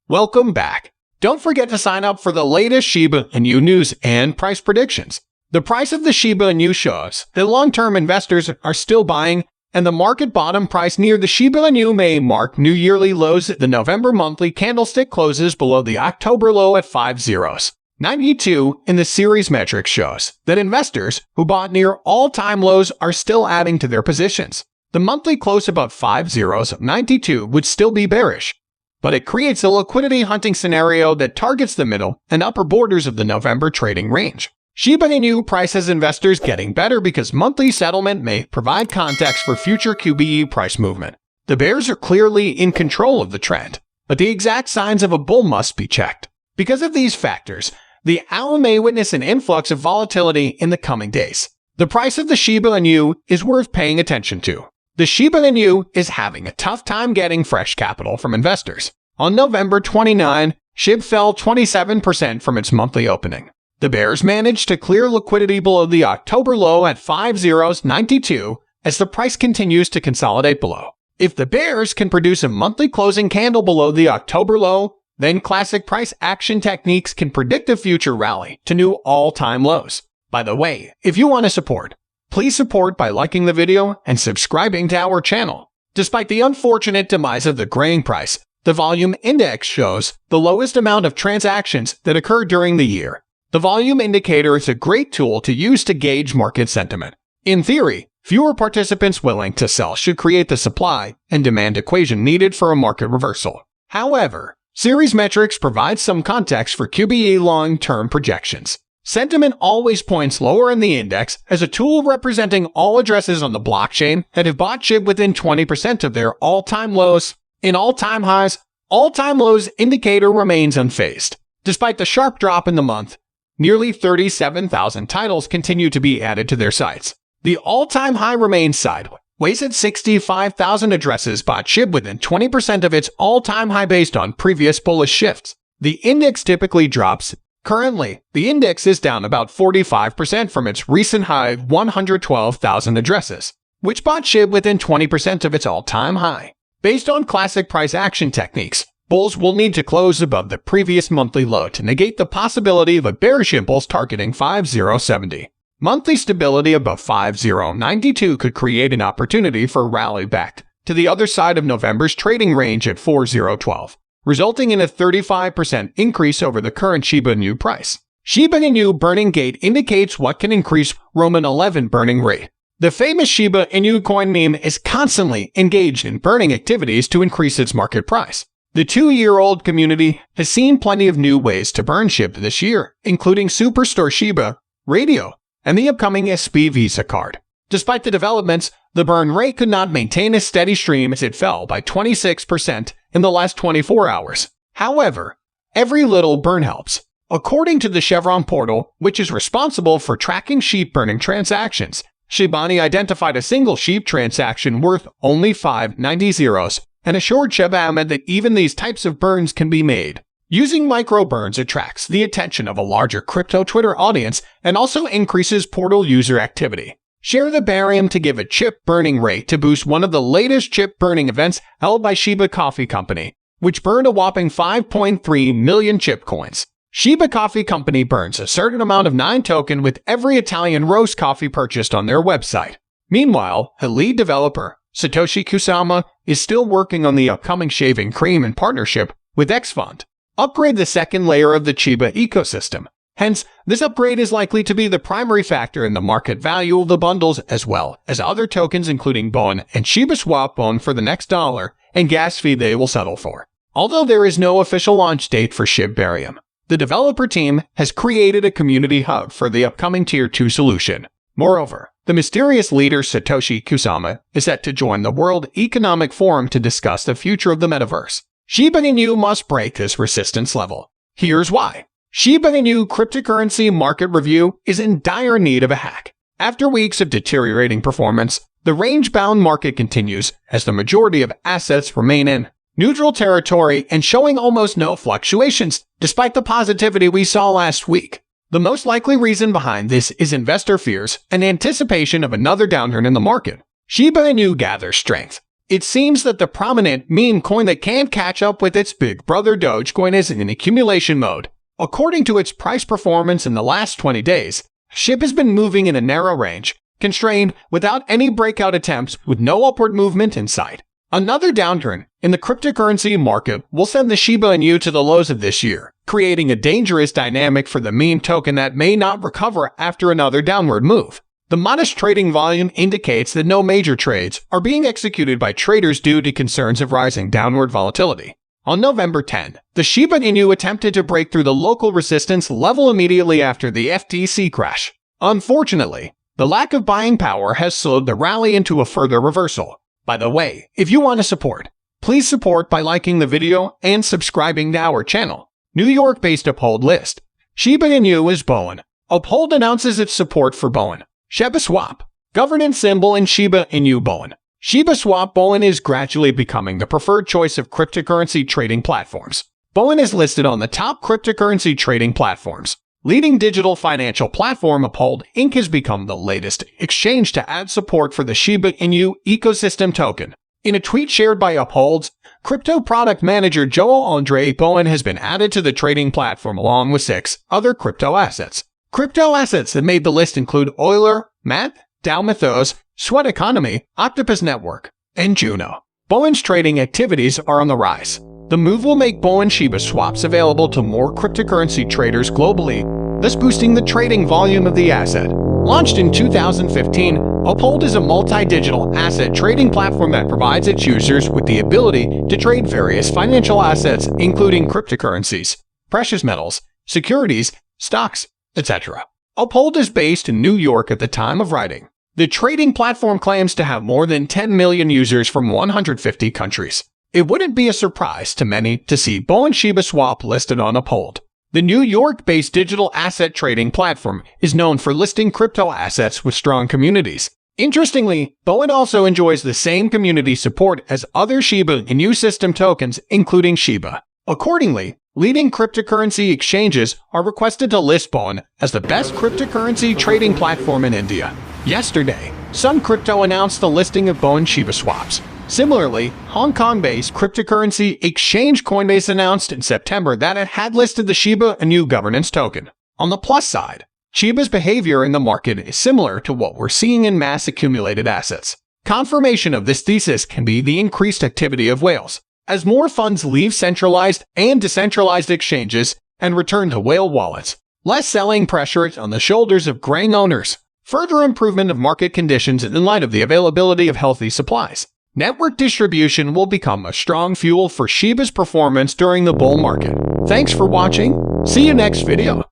Welcome back. Don't forget to sign up for the latest Shiba Inu news and price predictions. The price of the Shiba Inu shows that long-term investors are still buying, and the market bottom price near the Shiba Inu may mark new yearly lows. The November monthly candlestick closes below the October low at 50.92 in the series metric shows that investors who bought near all-time lows are still adding to their positions. The monthly close above 50.92 would still be bearish, but it creates a liquidity hunting scenario that targets the middle and upper borders of the November trading range. Shiba Inu price has investors getting better because monthly settlement may provide context for future QBE price movement. The bears are clearly in control of the trend, but the exact signs of a bull must be checked. Because of these factors, the owl may witness an influx of volatility in the coming days. The price of the Shiba Inu is worth paying attention to. The Shiba Inu is having a tough time getting fresh capital from investors. On November 29, Shib fell 27% from its monthly opening. The bears managed to clear liquidity below the October low at 50.92 as the price continues to consolidate below. If the bears can produce a monthly closing candle below the October low, then classic price action techniques can predict a future rally to new all-time lows. By the way, if you want to support, please support by liking the video and subscribing to our channel. Despite the unfortunate demise of the grain price, the volume index shows the lowest amount of transactions that occurred during the year. The volume indicator is a great tool to use to gauge market sentiment. In theory, fewer participants willing to sell should create the supply and demand equation needed for a market reversal. However, series metrics provide some context for QBE long-term projections. Sentiment always points lower in the index as a tool representing all addresses on the blockchain that have bought SHIB within 20% of their all-time lows. In all-time highs, all-time lows indicator remains unfazed. Despite the sharp drop in the month, nearly 37,000 titles continue to be added to their sites. The all-time high remains sideways at 65,000 addresses bought SHIB within 20% of its all-time high based on previous bullish shifts. The index typically drops. Currently, the index is down about 45% from its recent high of 112,000 addresses, which bought SHIB within 20% of its all-time high. Based on classic price action techniques, bulls will need to close above the previous monthly low to negate the possibility of a bearish impulse targeting 50.70. Monthly stability above 50.92 could create an opportunity for a rally back to the other side of November's trading range at 40.12. Resulting in a 35% increase over the current Shiba Inu price. Shiba Inu burning gate indicates what can increase Roman 11 burning rate. The famous Shiba Inu coin meme is constantly engaged in burning activities to increase its market price. The 2-year-old community has seen plenty of new ways to burn SHIB this year, including Superstore Shiba, Radio, and the upcoming SB Visa card. Despite the developments, the burn rate could not maintain a steady stream as it fell by 26% in the last 24 hours. However, every little burn helps. According to the Chevron portal, which is responsible for tracking SHIB burning transactions, Shibani identified a single SHIB transaction worth only 590 zeros and assured Shib Ahmed that even these types of burns can be made. Using micro burns attracts the attention of a larger crypto Twitter audience and also increases portal user activity. Share the barium to give a chip burning rate to boost one of the latest chip burning events held by Shiba Coffee Company, which burned a whopping 5.3 million chip coins. Shiba Coffee Company burns a certain amount of 9 token with every Italian roast coffee purchased on their website. Meanwhile, a lead developer, Satoshi Kusama, is still working on the upcoming shaving cream in partnership with Xfund. Upgrade the second layer of the Shiba ecosystem. Hence, this upgrade is likely to be the primary factor in the market value of the bundles as well as other tokens including BON and shibaswap BON for the next dollar and gas fee they will settle for. Although there is no official launch date for SHIB Barium, the developer team has created a community hub for the upcoming Tier 2 solution. Moreover, the mysterious leader Satoshi Kusama is set to join the World Economic Forum to discuss the future of the metaverse. Shiba Inu must break this resistance level. Here's why. Shiba Inu cryptocurrency market review is in dire need of a hack. After weeks of deteriorating performance, the range-bound market continues as the majority of assets remain in neutral territory and showing almost no fluctuations, despite the positivity we saw last week. The most likely reason behind this is investor fears and anticipation of another downturn in the market. Shiba Inu gathers strength. It seems that the prominent meme coin that can't catch up with its big brother Dogecoin is in accumulation mode. According to its price performance in the last 20 days, SHIB has been moving in a narrow range, constrained without any breakout attempts with no upward movement in sight. Another downturn in the cryptocurrency market will send the Shiba Inu to the lows of this year, creating a dangerous dynamic for the meme token that may not recover after another downward move. The modest trading volume indicates that no major trades are being executed by traders due to concerns of rising downward volatility. On November 10, the Shiba Inu attempted to break through the local resistance level immediately after the FTC crash. Unfortunately, the lack of buying power has slowed the rally into a further reversal. By the way, if you want to support, please support by liking the video and subscribing to our channel. New York-based Uphold list. Shiba Inu is Bowen. Uphold announces its support for Bowen. shibaswap. Governance symbol in Shiba Inu Bowen. Shibaswap Bowen is gradually becoming the preferred choice of cryptocurrency trading platforms. Bowen is listed on the top cryptocurrency trading platforms. Leading digital financial platform Uphold Inc. has become the latest exchange to add support for the Shiba Inu ecosystem token. In a tweet shared by Uphold's crypto product manager Joel-Andre, Bowen has been added to the trading platform along with 6 other crypto assets. Crypto assets that made the list include Euler, Math, DAO Mythos, Sweat Economy, Octopus Network, and Juno. Bowen's trading activities are on the rise. The move will make Bowen Shiba swaps available to more cryptocurrency traders globally, thus boosting the trading volume of the asset. Launched in 2015, Uphold is a multi-digital asset trading platform that provides its users with the ability to trade various financial assets, including cryptocurrencies, precious metals, securities, stocks, etc. Uphold is based in New York at the time of writing. The trading platform claims to have more than 10 million users from 150 countries. It wouldn't be a surprise to many to see Bowen shibaswap listed on Uphold. The New York-based digital asset trading platform is known for listing crypto assets with strong communities. Interestingly, Bowen also enjoys the same community support as other Shiba Inu system tokens, including Shiba. Accordingly, leading cryptocurrency exchanges are requested to list Bowen as the best cryptocurrency trading platform in India. Yesterday, Sun Crypto announced the listing of Bowen shibaswaps. Similarly, Hong Kong-based cryptocurrency exchange Coinbase announced in September that it had listed the Shiba Inu governance token. On the plus side, Shiba's behavior in the market is similar to what we're seeing in mass accumulated assets. Confirmation of this thesis can be the increased activity of whales, as more funds leave centralized and decentralized exchanges and return to whale wallets. Less selling pressure on the shoulders of grain owners. Further improvement of market conditions in light of the availability of healthy supplies. Network distribution will become a strong fuel for Shiba's performance during the bull market. Thanks for watching. See you next video.